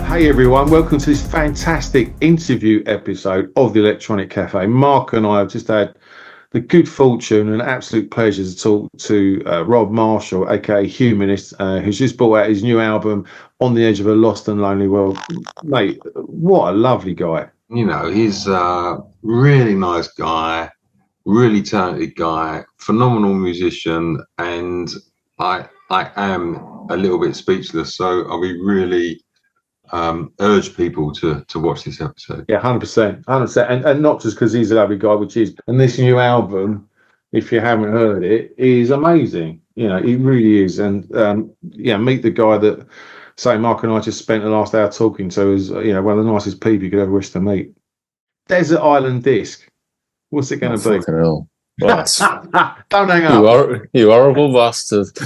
Hey everyone, welcome to this fantastic interview episode of the Electronic Cafe. Mark and I have just had the good fortune and absolute pleasure to talk to Robb Marshall, aka Humanist, who's just brought out his new album, On the Edge of a Lost and Lonely World. Mate, what a lovely guy. You know, he's a really nice guy, really talented guy, phenomenal musician, and I am a little bit speechless, so I'll be really urge people to watch this episode. Yeah, 100%, and not just because he's a lovely guy, which is, and this new album, if you haven't heard it, is amazing. You know, it really is. And meet the guy that, say, Mark and I just spent the last hour talking to, is one of the nicest people you could ever wish to meet. Desert Island Disc. What's it going to be? Fucking hell. Well, don't hang up. You horrible bastard.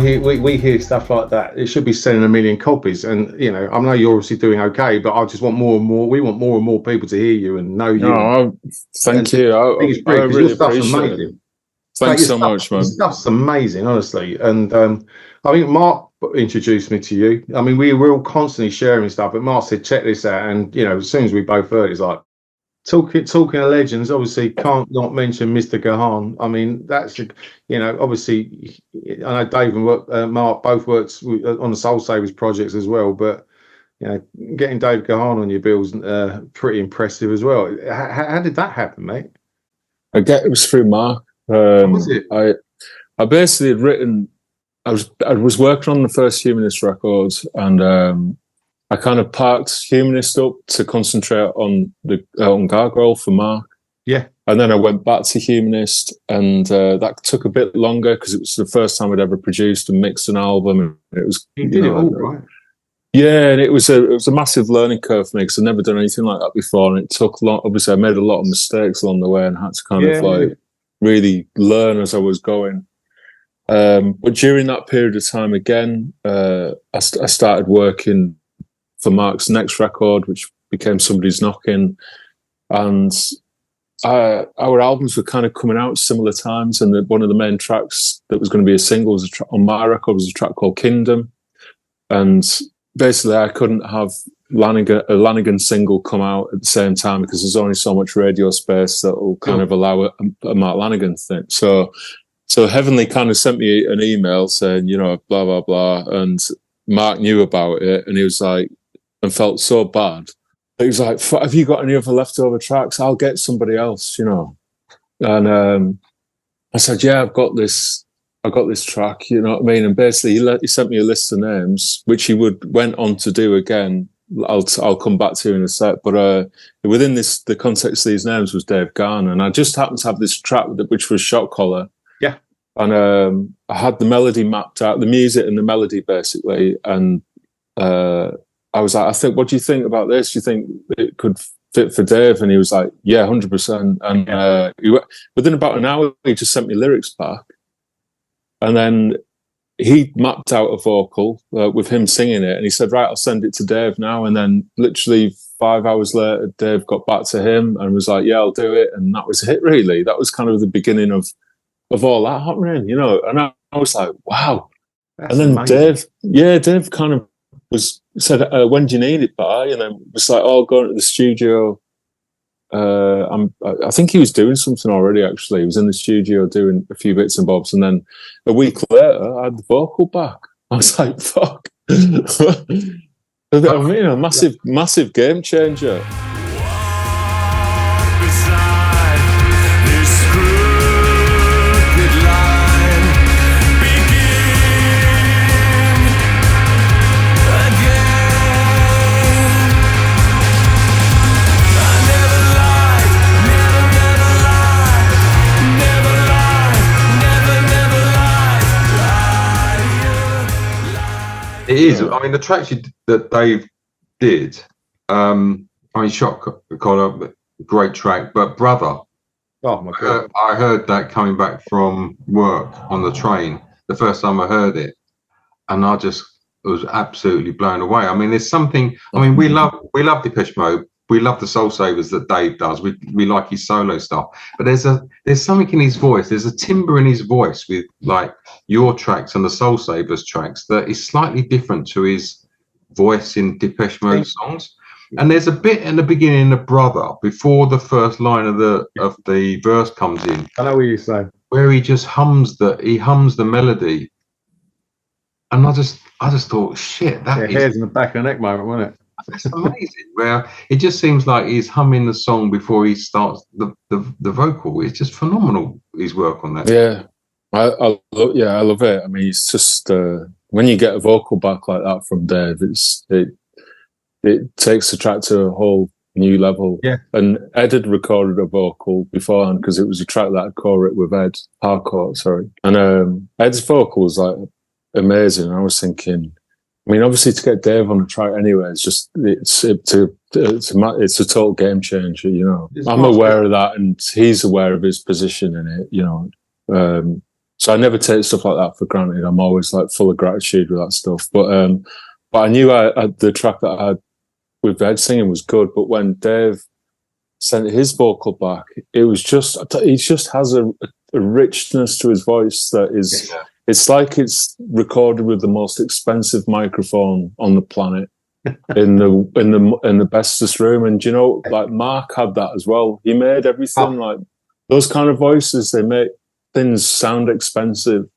When we hear stuff like that, it should be selling 1 million copies. And I know you're obviously doing okay, but I just want more and more. We want more and more people to hear you and know you. No, thank you. I really appreciate it. Thanks so much, man. Stuff's amazing, honestly. And I think Mark introduced me to you. I mean, we were all constantly sharing stuff, but Mark said, "Check this out." And as soon as we both heard it, it's like talking of legends. Obviously, can't not mention Mr. Gahan. I mean, that's obviously, I know Dave and Mark both worked on the Soulsavers projects as well, but getting Dave Gahan on your bill's pretty impressive as well. How did that happen, mate? It was through Mark. What was it? I basically had written. I was working on the first Humanist record, and I kind of parked Humanist up to concentrate on the Gargoyle for Mark. Yeah. And then I went back to Humanist, and that took a bit longer because it was the first time I'd ever produced and mixed an album. And it was you did it all right. Yeah, and it was a massive learning curve for me because I'd never done anything like that before, and it took long. Obviously, I made a lot of mistakes along the way and had to kind of really learn as I was going. But during that period of time, again, I started working for Mark's next record, which became Somebody's Knocking, and our albums were kind of coming out at similar times, and one of the main tracks that was going to be a single was on my record was a track called Kingdom, and basically I couldn't have a Lanegan single come out at the same time because there's only so much radio space that will kind of allow a Mark Lanegan thing. So Heavenly kind of sent me an email saying, blah, blah, blah, and Mark knew about it, and he was like, and felt so bad. He was like, "Have you got any other leftover tracks? I'll get somebody else, And I said, "Yeah, I've got this track, you know what I mean?" And basically, he sent me a list of names, which he went on to do again. I'll come back to in a sec. But within the context of these names was Dave Gahan, and I just happened to have this track which was Shot Collar. Yeah. And I had the melody mapped out, the music and the melody basically, and I was like, "I think, what do you think about this? Do you think it could fit for Dave?" And he was like, "Yeah, 100%." And within about an hour, he just sent me lyrics back, and then he mapped out a vocal with him singing it, and he said, "Right, I'll send it to Dave now." And then literally 5 hours later, Dave got back to him and was like, "Yeah, I'll do it." And that was it, really. That was kind of the beginning of all that happening, And I was like, wow. That's and then amazing. Dave kind of said, "When do you need it by?" And then it was like, "Oh, going to the studio." I think he was doing something already, actually. He was in the studio doing a few bits and bobs. And then a week later, I had the vocal back. I was like, fuck. I mean, a massive game changer. It is. I mean, the tracks that Dave did. I mean, Shot Collar, great track. But Brother, Oh my God, I heard that coming back from work on the train the first time I heard it, and I just was absolutely blown away. I mean, there's something. I mean, we love Depeche Mode. We love the Soulsavers that Dave does. We like his solo stuff. But there's something in his voice. There's a timbre in his voice with like your tracks and the Soulsavers tracks that is slightly different to his voice in Depeche Mode songs. And there's a bit in the beginning of Brother, before the first line of the verse comes in. I know what you're saying. Where he just hums the melody. And I just thought, shit, that is hairs in the back of the neck moment, wasn't it? That's amazing. Where it just seems like he's humming the song before he starts the vocal. It's just phenomenal, his work on that. Yeah, I love it. I mean, it's just when you get a vocal back like that from Dave, it takes the track to a whole new level. Yeah. And Ed had recorded a vocal beforehand because it was a track that I'd co-written with Ed Harcourt, sorry. And Ed's vocal was like amazing. I was thinking, I mean, obviously to get Dave on the track anyway, it's a total game changer, you know. I'm aware of that, and he's aware of his position in it, you know. So I never take stuff like that for granted. I'm always like full of gratitude with that stuff. But I knew the track that I had with Ed singing was good. But when Dave sent his vocal back, it was just, he just has a richness to his voice that is. Yeah. It's like it's recorded with the most expensive microphone on the planet in the bestest room. And you know, like Mark had that as well. He made everything like those kind of voices. They make things sound expensive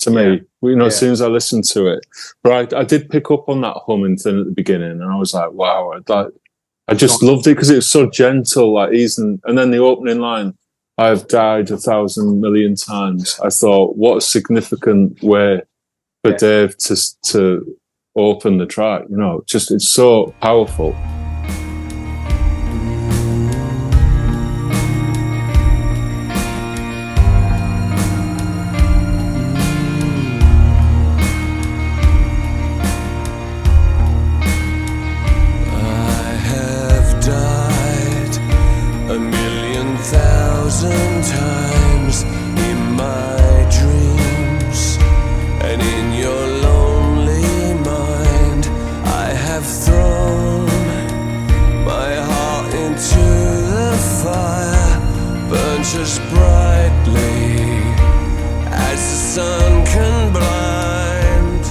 to me. You know, as soon as I listened to it, but I did pick up on that humming thing at the beginning, and I was like, wow, I just loved it because it was so gentle, like easy. And then the opening line, I've died 1,000 million times. I thought, what a significant way for Dave to open the track. You know, just it's so powerful. Times in my dreams, and in your lonely mind I have thrown my heart into the fire, burns as brightly as the sun can blind.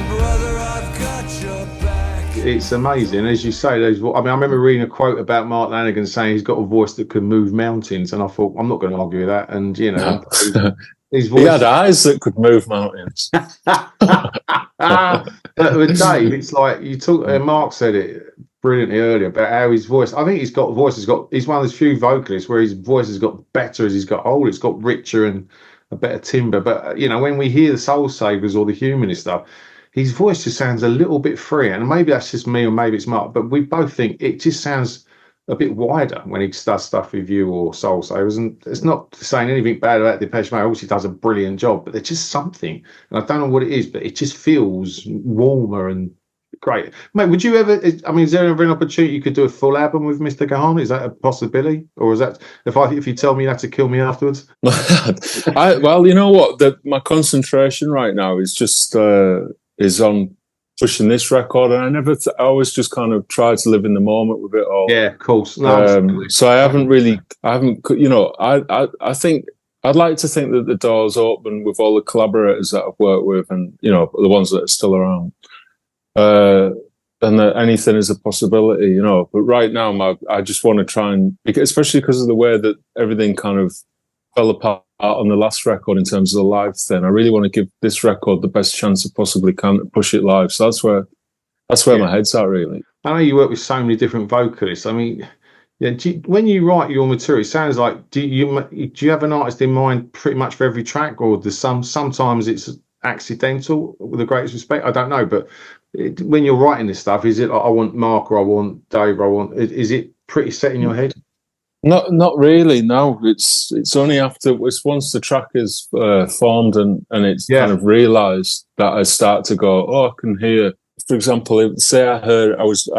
Brother, I've got your back. It's amazing, as you say. I remember reading a quote about Mark Lanegan saying he's got a voice that can move mountains, and I thought, I'm not going to argue with that. And you know, his voice. He had eyes that could move mountains. But with Dave, it's like you talk. Mark said it brilliantly earlier about how his voice. I think he's one of those few vocalists where his voice has got better as he's got older. It's got richer and a better timbre. But you know, when we hear the Soulsavers or the Humanist stuff, his voice just sounds a little bit freer, and maybe that's just me or maybe it's Mark, but we both think it just sounds a bit wider when he does stuff with you or Soulsavers. And it's not saying anything bad about Depeche Mode. Obviously, does a brilliant job, but there's just something, and I don't know what it is, but it just feels warmer and great. Mate, would you ever? I mean, is there ever an opportunity you could do a full album with Mr. Gahan? Is that a possibility, or is that if you tell me you had to kill me afterwards? Well, you know what? My concentration right now is just. Is on pushing this record, and I always just kind of try to live in the moment with it all. Yeah, of course. No, so I haven't, you know, I think I'd like to think that the door's open with all the collaborators that I've worked with, and you know, the ones that are still around, and that anything is a possibility, you know. But right now, I just want to try and, especially because of the way that everything kind of fell apart on the last record in terms of the live thing. I really want to give this record the best chance I possibly can to push it live. So that's where my head's at, really. I know you work with so many different vocalists. I mean, yeah, when you write your material, it sounds like do you have an artist in mind pretty much for every track, or does sometimes it's accidental? With the greatest respect, I don't know, but when you're writing this stuff, is it like, I want Mark or I want Dave or I want? Is it pretty set in your head? Not really. No, it's only after once the track is formed and it's kind of realised that I start to go, oh, I can hear. For example, say I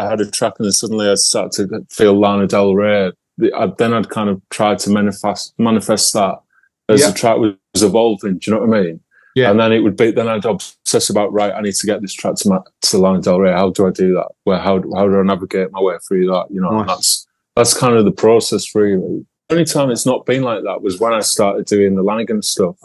had a track and then suddenly I started to feel Lana Del Rey. Then I'd kind of tried to manifest that as the track was evolving. Do you know what I mean? Yeah. And then it would be. Then I'd obsess about, right, I need to get this track to Lana Del Rey. How do I do that? How do I navigate my way through that? You know, nice. That's kind of the process, really. The only time it's not been like that was when I started doing the Lanegan stuff.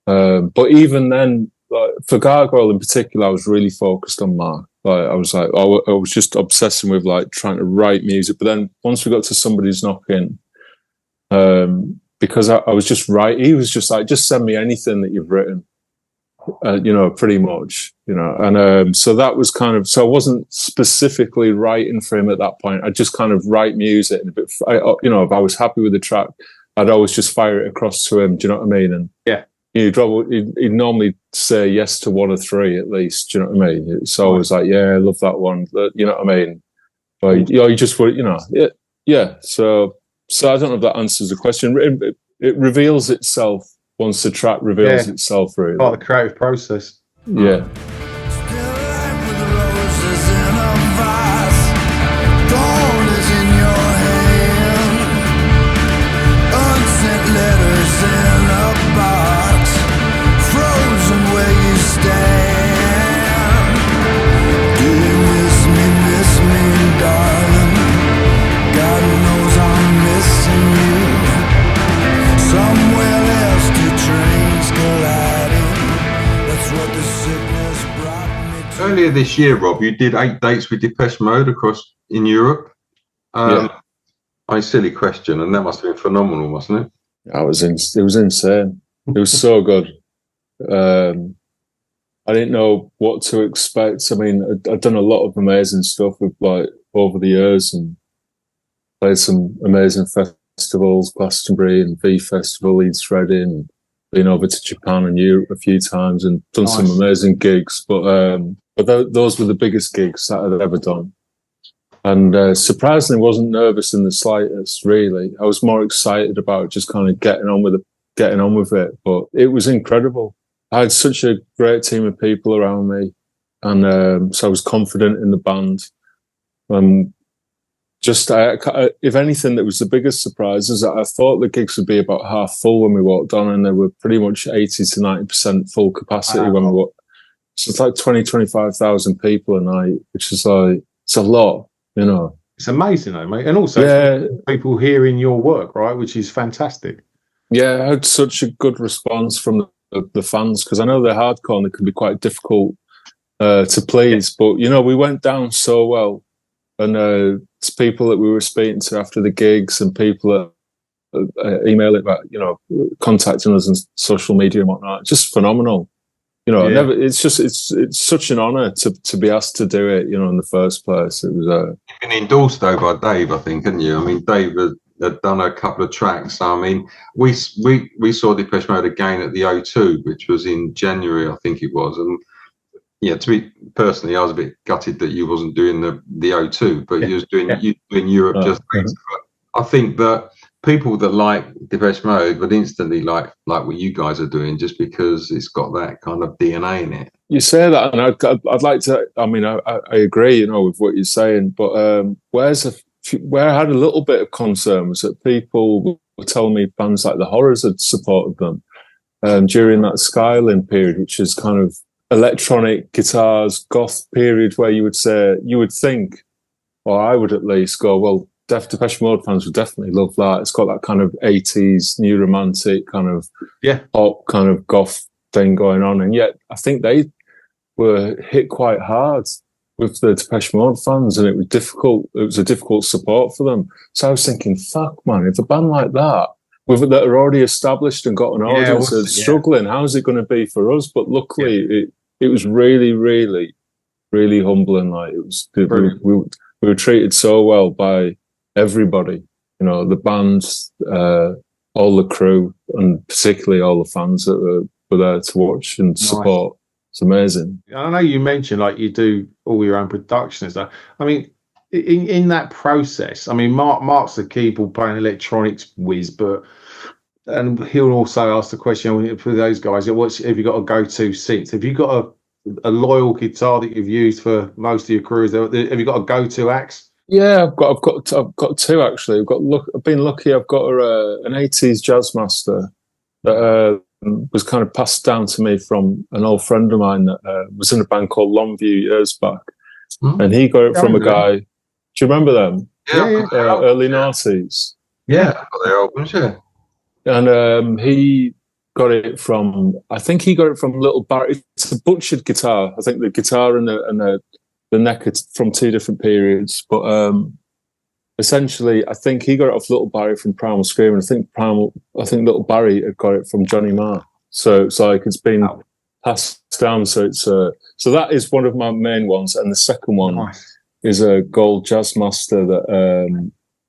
But even then, like, for Gargoyle in particular, I was really focused on Mark. Like, I was just obsessing with like trying to write music. But then once we got to Somebody's Knocking, because I was just he was just like, just send me anything that you've written. You know, pretty much, you know, and so that was kind of, so I wasn't specifically writing for him at that point. I just kind of write music, and if I was happy with the track, I'd always just fire it across to him. Do you know what I mean? And he'd normally say yes to one or three at least. Do you know what I mean? It's always like, yeah, I love that one. You know what I mean? But you just would, yeah. So I don't know if that answers the question. It reveals itself. Once the track reveals itself, really. Part of the creative process. Yeah. Earlier this year, Rob, you did 8 dates with Depeche Mode in Europe. Silly question, and that must have been phenomenal, wasn't it? It was insane. It was so good. I didn't know what to expect. I mean, I'd done a lot of amazing stuff with like over the years and played some amazing festivals, Glastonbury and V Festival, Leeds Reading, been over to Japan and Europe a few times and done some amazing gigs. But those were the biggest gigs that I'd ever done. And surprisingly, wasn't nervous in the slightest, really. I was more excited about just kind of getting on with it. But it was incredible. I had such a great team of people around me. And so I was confident in the band. If anything, that was the biggest surprise is that I thought the gigs would be about half full when we walked on, and they were pretty much 80 to 90% full capacity when we walked. So it's like 25,000 people a night, which is like, it's a lot, you know. It's amazing though, mate. And also people hearing your work, right, which is fantastic. Yeah, I had such a good response from the fans, because I know they're hardcore and it can be quite difficult to please, but, you know, we went down so well. And it's people that we were speaking to after the gigs and people that emailing about, you know, contacting us on social media and whatnot. Just phenomenal. You know, it's such an honour to be asked to do it, you know, in the first place. It was You've been endorsed though by Dave, I think, hadn't you? I mean, Dave had done a couple of tracks. I mean, we saw Depeche Mode again at the O2, which was in January, I think it was. And yeah, to me personally, I was a bit gutted that you wasn't doing the O2, but you was doing Europe just. I think that people that like Depeche Mode would instantly like what you guys are doing, just because it's got that kind of DNA in it. You say that, and I'd like to. I mean, I agree, you know, with what you're saying, but where I had a little bit of concern was that people were telling me bands like the Horrors had supported them during that Skyline period, which is kind of electronic guitars goth period, where you would think, or I would at least go, well, Depeche Mode fans would definitely love that. It's got that kind of 80s new romantic kind of pop kind of goth thing going on, and yet I think they were hit quite hard with the Depeche Mode fans, and it was difficult. It was a difficult support for them. So I was thinking, fuck man, if a band like that that are already established and got an audience are yeah. struggling. How's it going to be for us? But luckily, it was really, really, really humbling. Like it was, we were treated so well by everybody. You know, the bands, all the crew, and particularly all the fans that were there to watch and support. Nice. It's amazing. I know you mentioned like you do all your own production and stuff. I mean, in that process, I mean, Mark's a keyboard playing electronics whiz, and he'll also ask the question for those guys: have you got a go-to synth? Have you got a loyal guitar that you've used for most of your careers? Have you got a go-to axe? Yeah, I've got two actually. I've been lucky. I've got an 80s Jazzmaster that was kind of passed down to me from an old friend of mine that was in a band called Longview years back, and he got it from a guy. Do you remember them? Yeah, early noughties. Yeah, I've got their albums. Yeah, and he got it from. I think he got it from Little Barry. It's a butchered guitar. I think the guitar and the neck are from two different periods, but essentially, I think he got it off Little Barry from Primal Scream, and I think Little Barry had got it from Johnny Marr. So it's like it's been passed down. So it's so that is one of my main ones, and the second one is a gold Jazzmaster that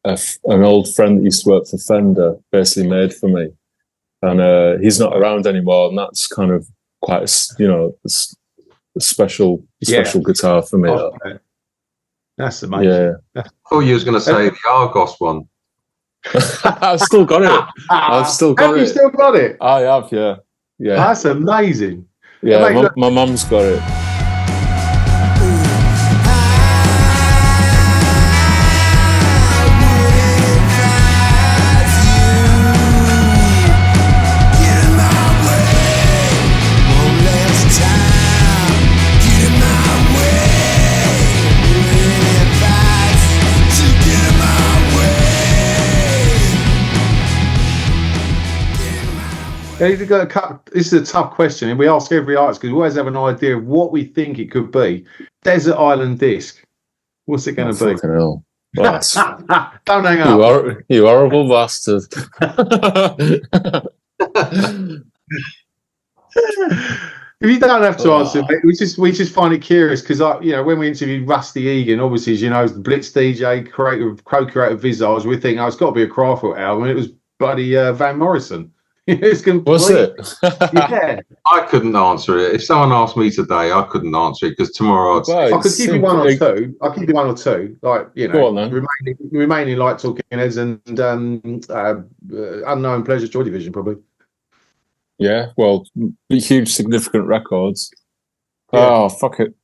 an old friend that used to work for Fender basically made for me, and he's not around anymore, and that's kind of quite a special guitar for me. That's amazing. I thought you was going to say the Argos one. I've still got it. I've still got it. Have you still got it? I have, yeah. That's amazing. Yeah, my mum's got it. This is a tough question, and we ask every artist because we always have an idea of what we think it could be. Desert Island Disc. What's it going to be? Hell. Don't hang up. You horrible bastard. If you don't have to answer, mate, we just find it curious because when we interviewed Rusty Egan, obviously as you know, the Blitz DJ, co-creator of Visage, we think it's got to be a Craftwork album, and it was bloody Van Morrison. It's complete. Was it? Yeah. I couldn't answer it. If someone asked me today, I couldn't answer it because tomorrow I could give you one or two. I'll give you one or two. Like, go on, then. remaining like Talking Heads and Unknown Pleasure, Joy Division, probably. Yeah, well, huge, significant records. Yeah. Oh, fuck it.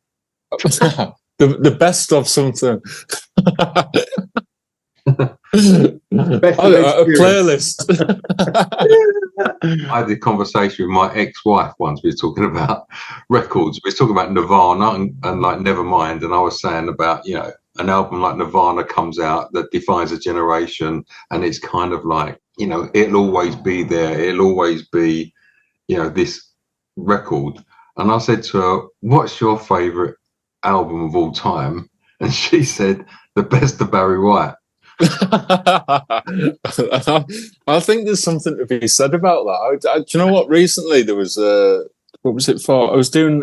the best of something. A playlist. I had a conversation with my ex-wife once. We were talking about records. We were talking about Nirvana and like Nevermind, and I was saying about an album like Nirvana comes out that defines a generation, and it's kind of like it'll always be there. It'll always be this record. And I said to her, "What's your favourite album of all time?" And she said, "The Best of Barry White." I think there's something to be said about that. Do you know what? Recently there was what was it for? I was doing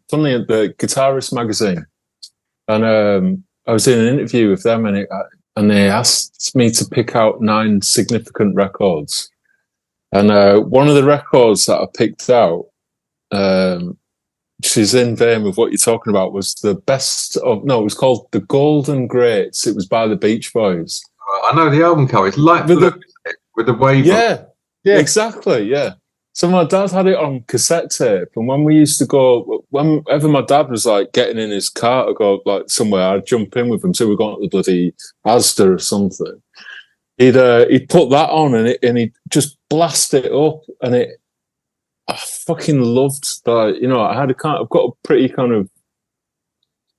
funnily at the Guitarist magazine, and I was in an interview with them, and they asked me to pick out 9 significant records, and one of the records that I picked out, which is in vein with what you're talking about, was the best of. No, it was called The Golden Greats. It was by the Beach Boys. I know the album cover. It's light blue with the wave. Yeah, exactly. Yeah. So my dad had it on cassette tape, and when we used to go, whenever my dad was like getting in his car to go like somewhere, I'd jump in with him. So we got to the bloody Asda or something. He'd put that on, and he'd just blast it up, and I fucking loved that. I've got a pretty kind of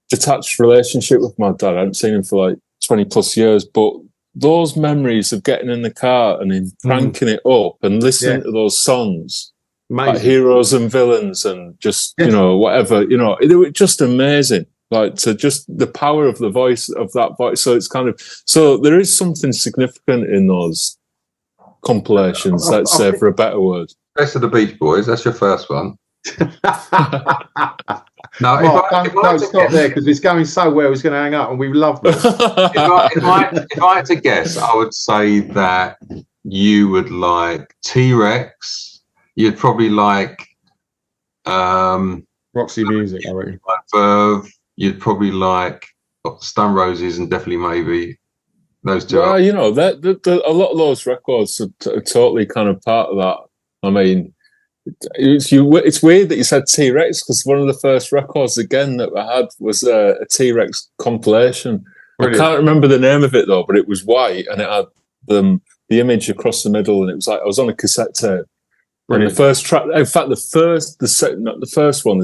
detached relationship with my dad. I haven't seen him for like 20 plus years, but those memories of getting in the car and him cranking it up and listening to those songs, like Heroes and Villains and just, whatever, it was just amazing. Like to just the power of the voice of that voice. So it's kind of, so there is something significant in those compilations, let's say, for a better word. Best of the Beach Boys, that's your first one. No, Mark, don't stop there because it's going so well. It's going to hang up, and we love it. if I had to guess, I would say that you would like T-Rex. You'd probably like Roxy Music, I reckon. Verve. You'd probably like Stone Roses and Definitely Maybe. Those two. Well, you know, a lot of those records are totally kind of part of that. I mean, it's weird that you said T-Rex because one of the first records again that I had was a T-Rex compilation. Brilliant. I can't remember the name of it though, but it was white and it had the image across the middle, and it was like I was on a cassette tape. Brilliant. And the first track, in fact, the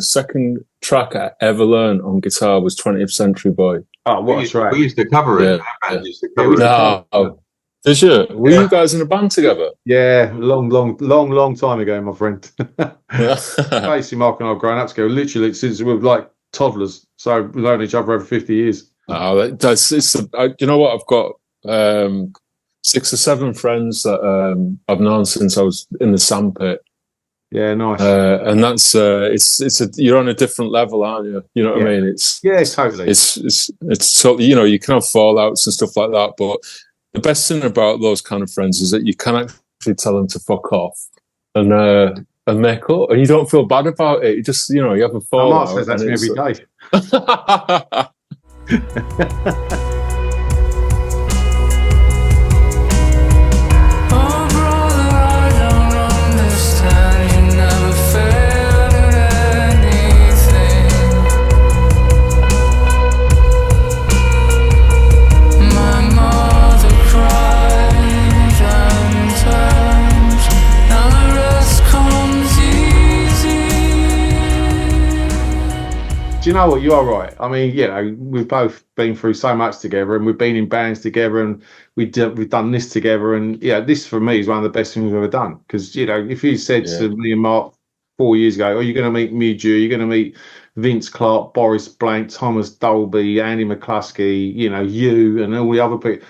second track I ever learned on guitar was 20th Century Boy. Oh, what a track! We used to cover it. Yeah. Did you? Were you guys in a band together? Yeah, long time ago, my friend. Basically, Mark and I have grown up together literally since we were like toddlers. So we've known each other over 50 years. Oh, you know what? I've got 6 or 7 friends that I've known since I was in the sandpit. Yeah, nice. And that's you're on a different level, aren't you? You know what I mean? It's totally. It's totally, you know, you can have fallouts and stuff like that, but the best thing about those kind of friends is that you can actually tell them to fuck off and make up, and you don't feel bad about it. You just, you know, you have a fallout. Mark says that to me every day. Do you know what? You are right. I mean, you know, we've both been through so much together, and we've been in bands together, and we've done this together, and yeah, this for me is one of the best things we've ever done. Because you know, if you said to me and Mark 4 years ago, "Are you going to meet Midge? You're going to meet Vince Clarke, Boris Blank, Thomas Dolby, Andy McCluskey, you know, you and all the other people,"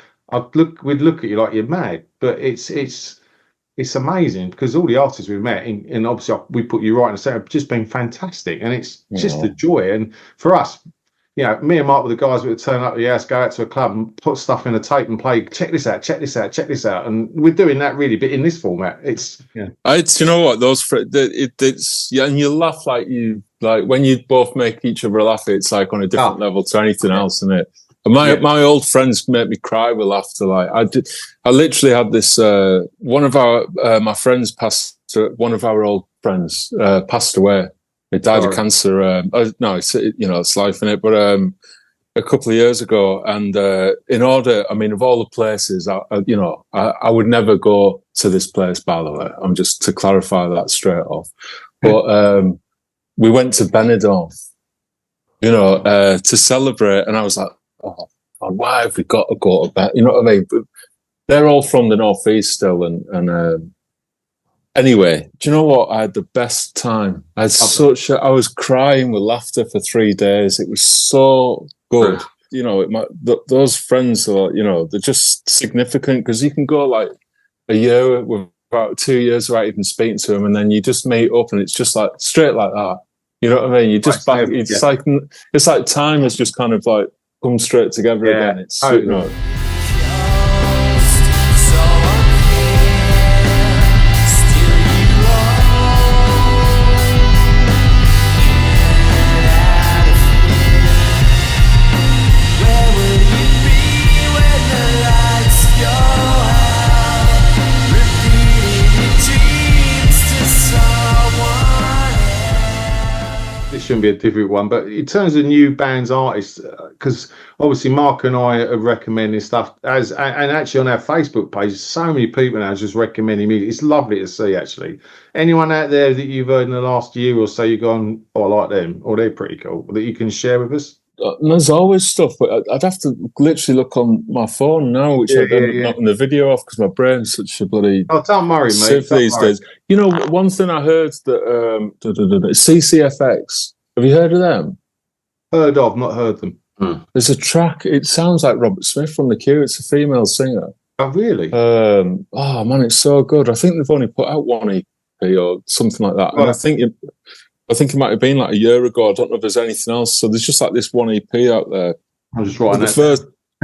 we'd look at you like you're mad. But it's amazing because all the artists we've met, and obviously we put you right in the centre, have just been fantastic, and it's just a joy. And for us, you know, me and Mark were the guys that would turn up at the house, go out to a club and put stuff in a tape and play, check this out, and we're doing that really, but in this format, it's you know what, it's and you laugh like when you both make each other laugh, it's like on a different level to anything else, isn't it? And my old friends make me cry with laughter. Like I literally had this. One of my friends one of our old friends passed away. He died of cancer. No, it's life in it. But a couple of years ago, and of all the places, I would never go to this place. By the way, I'm just to clarify that straight off. But we went to Benidorm, to celebrate, and I was like, oh, God, why have we got to go to bed? You know what I mean? But they're all from the northeast still, and anyway, do you know what? I had the best time. I was crying with laughter for 3 days. It was so good. You know, those friends are, they're just significant because you can go like a year about 2 years without even speaking to them, and then you just meet up, and it's just like straight like that. You know what I mean? You just it's like time has just kind of like come straight together again. It's shouldn't be a difficult one, but in terms of new bands, artists, because obviously Mark and I are recommending stuff and actually on our Facebook page, so many people now just recommending music. It's lovely to see. Actually, anyone out there that you've heard in the last year or so, you've gone, oh, I like them, or they're pretty cool, that you can share with us? There's always stuff, but I'd have to literally look on my phone now, which I've knocking the video off because my brain's such a bloody. Oh, don't worry, mate. These days, one thing I heard that CCFX. Have you heard of them? Heard of, not heard them. There's a track. It sounds like Robert Smith from The Cure. It's a female singer. Oh, really? Oh man, it's so good. I think they've only put out one EP or something like that, and I think it might have been like a year ago. I don't know if there's anything else. So there's just like this one EP out there. I'm just writing that.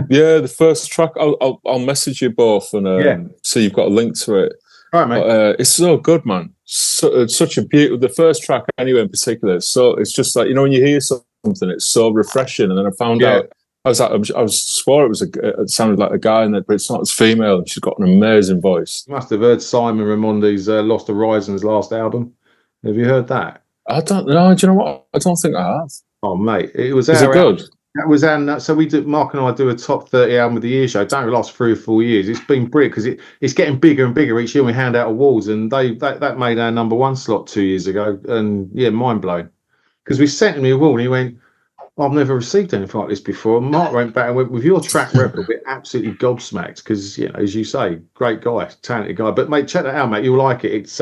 The first track. I'll message you both and so you've got a link to it. All right, mate. But, it's so good, man. Such a beautiful. The first track, anyway, in particular. So it's just like, you know, when you hear something, it's so refreshing. And then I found out. I was swore it sounded like a guy in it, but it's not. It's female, and she's got an amazing voice. You must have heard Simon Raimondi's Lost Horizons last album. Have you heard that? I don't know. Do you know what? I don't think I have. Oh, mate, it was. Is it good? That was so we do. Mark and I do a top 30 album of the year show. Don't last 3 or 4 years. It's been brilliant because it's getting bigger and bigger each year. We hand out awards, and that made our #1 slot 2 years ago. And yeah, mind blown. Because we sent him the award, and he went, I've never received anything like this before. And Mark went back and went, with your track record, we're absolutely gobsmacked because, you know, as you say, great guy, talented guy. But mate, check that out, mate. You'll like it. It's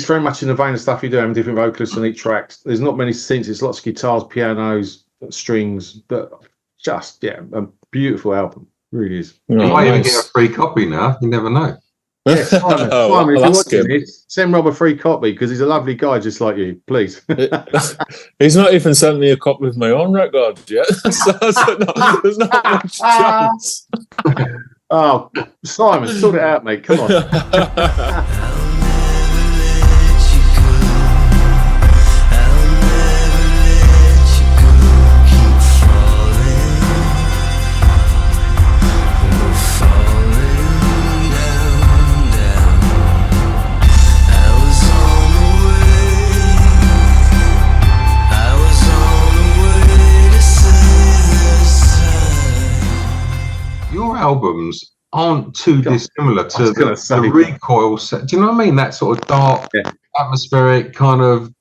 very much in the vein of stuff you do, having different vocalists on each track. There's not many synths. It's lots of guitars, pianos, strings, but just a beautiful album. It really is. You might even get a free copy now. You never know. Yeah, Simon, if you're watching this, send Rob a free copy because he's a lovely guy just like you, please. He's not even sent me a copy of my own record yet, so there's not much chance. Oh, Simon, sort it out, mate. Come on. Albums aren't too dissimilar to the Recoil set. Do you know what I mean? That sort of dark, atmospheric kind of.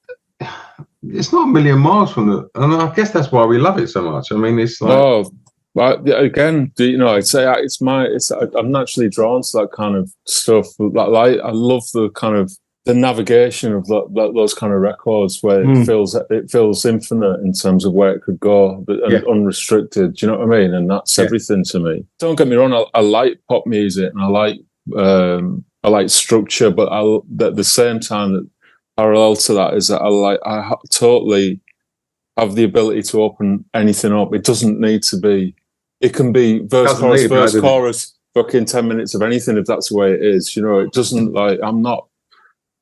It's not a million miles from the, and I guess that's why we love it so much. I mean, it's like. Oh, but again, you know, I'd say I'm naturally drawn to that kind of stuff. Like I love the kind of the navigation of those kind of records where it feels infinite in terms of where it could go, and unrestricted. Do you know what I mean? And that's everything to me. Don't get me wrong. I like pop music and I like structure, but at the same time, that parallel to that is that I totally have the ability to open anything up. It doesn't need to be. It can be verse, chorus, fucking 10 minutes of anything if that's the way it is. You know, it doesn't like.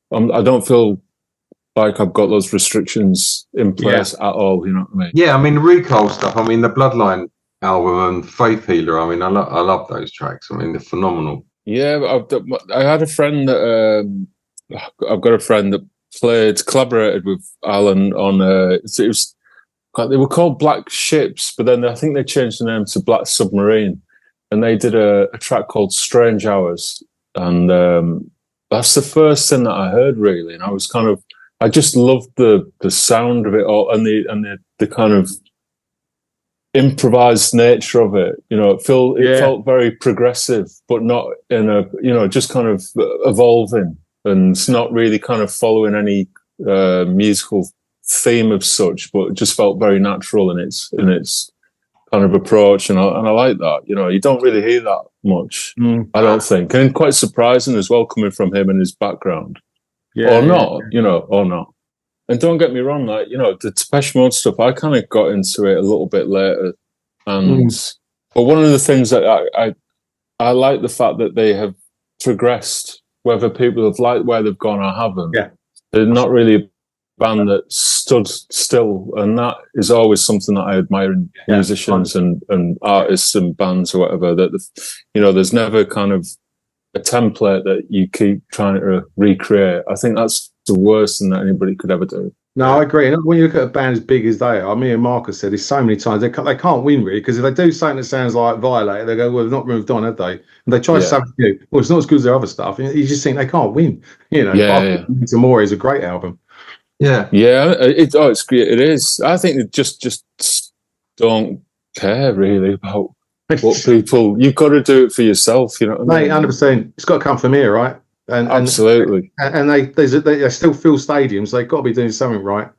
I don't feel like I've got those restrictions in place at all. You know what I mean? Yeah, I mean the Recoil stuff. I mean the Bloodline album and Faith Healer. I mean I love those tracks. I mean they're phenomenal. Yeah, I had a friend that I've got a friend that collaborated with Alan on. They were called Black Ships, but then I think they changed the name to Black Submarine, and they did a track called Strange Hours, and. That's the first thing that I heard, really, and I just loved the sound of it all and the kind of improvised nature of it. You know, it felt very progressive, but not in a, you know, just kind of evolving and it's not really kind of following any musical theme of such, but it just felt very natural in its kind of approach, and I like that. You know, you don't really hear that much, I don't think, and quite surprising as well, coming from him and his background, or not. And don't get me wrong, like, you know, the Depeche Mode stuff, I kind of got into it a little bit later, and but one of the things that I like the fact that they have progressed, whether people have liked where they've gone or haven't. Yeah, they're not really band that stood still, and that is always something that I admire in musicians and artists and bands or whatever, that you know, there's never kind of a template that you keep trying to recreate. I think that's the worst thing that anybody could ever do. No, I agree. And when you look at a band as big as they are, me and Mark have said this so many times, they can't win really, because if they do something that sounds like Violator, they go, well, they've not moved on, have they? And they try something new. Well, it's not as good as their other stuff. You just think they can't win. You know, Tomorrow is a great album. It's great. It is. I think they just don't care really about what people. You've got to do it for yourself. You know what I mean? 100%. It's got to come from here, right? And absolutely. And they still fill stadiums. They've got to be doing something right.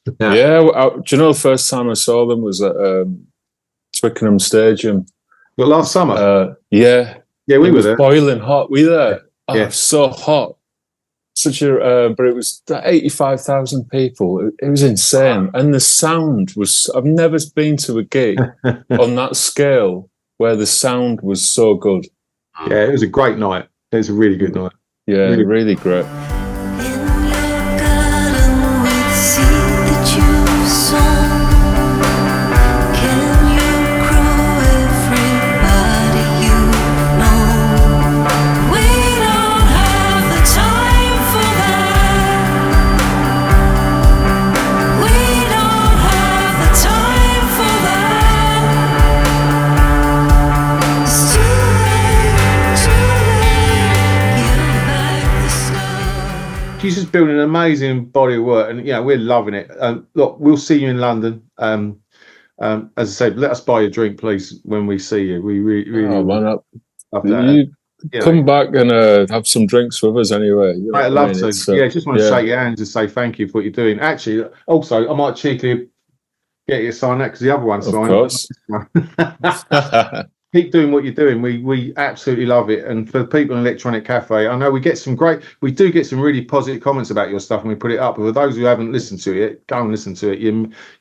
Do you know the first time I saw them was at Twickenham Stadium, But last summer, yeah, we it were was there. boiling hot. We there? Oh, Yeah. so hot. Such a, but it was 85,000 people. It was insane, and the sound was. I've never been to a gig on that scale where the sound was so good. Yeah, it was a great night. It was a really good night. Yeah, really great. She's just building an amazing body of work, and we're loving it. Look, we'll see you in London. As I said, let us buy you a drink, please, when we see you. We really man, love that. Come back and have some drinks with us anyway. You know I'd love to. Just want to shake your hands and say thank you for what you're doing. Actually, also, I might cheekily get you to sign that because the other one's signed. Of course. Keep doing what you're doing. We absolutely love it. And for the people in Electronic Cafe, I know we do get some really positive comments about your stuff, and we put it up. But for those who haven't listened to it, go and listen to it.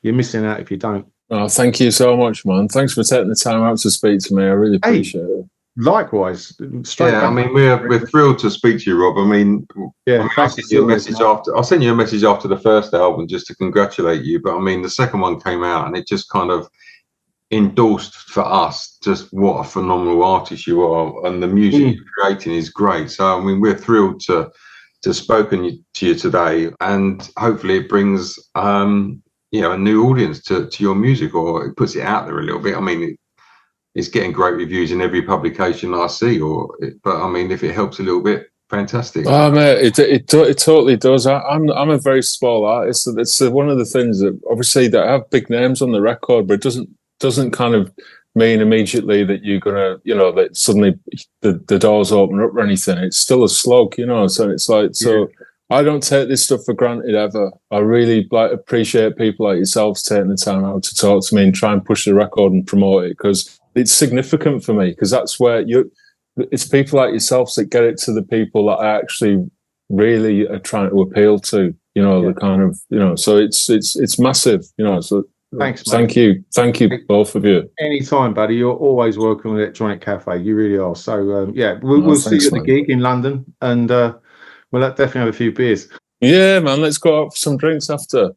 You're missing out if you don't. Oh, thank you so much, man. Thanks for taking the time out to speak to me. I really appreciate it. Likewise. I mean, we're thrilled to speak to you, Rob. I mean, I'll send you a message after the first album just to congratulate you. But I mean, the second one came out, and it just kind of endorsed for us just what a phenomenal artist you are, and the music you're creating is great. So I mean, we're thrilled to spoken to you today, and hopefully it brings a new audience to your music, or it puts it out there a little bit. I mean, it's getting great reviews in every publication I see, but I mean, if it helps a little bit, fantastic. Oh mate, it totally does. I'm a very small artist. It's one of the things that obviously that I have big names on the record, but it doesn't kind of mean immediately that you're gonna, that suddenly the doors open up or anything. It's still a slog, So it's like, I don't take this stuff for granted ever. I really appreciate people like yourselves taking the time out to talk to me and try and push the record and promote it, because it's significant for me, because that's where it's people like yourselves that get it to the people that I actually really are trying to appeal to, the kind of, so it's massive, so. Thanks, mate. Thank you, both of you. Anytime, buddy. You're always welcome at Electronic Cafe. You really are. So we'll see you at the gig in London, and we'll definitely have a few beers. Yeah, man. Let's go out for some drinks after.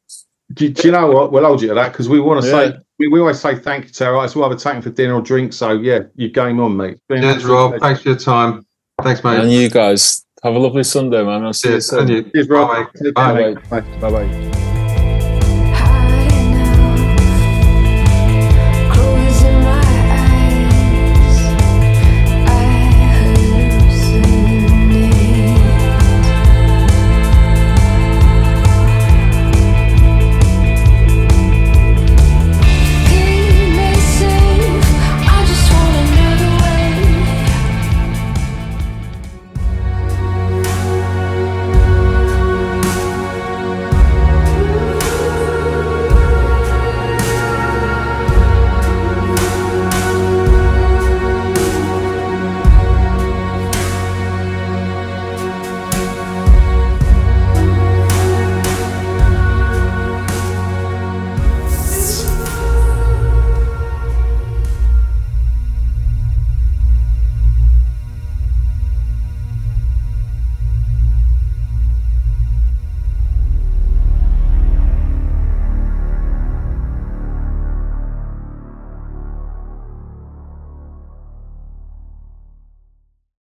Do you know what? We'll hold you to that, because we want to say we always say thank you to our artists. We'll either take them for dinner or drinks. So you game on, mate. Cheers, Rob. Thanks for your time. Thanks, mate. And you guys have a lovely Sunday, man. I'll see you soon. Cheers, Rob. Bye. Bye. Bye.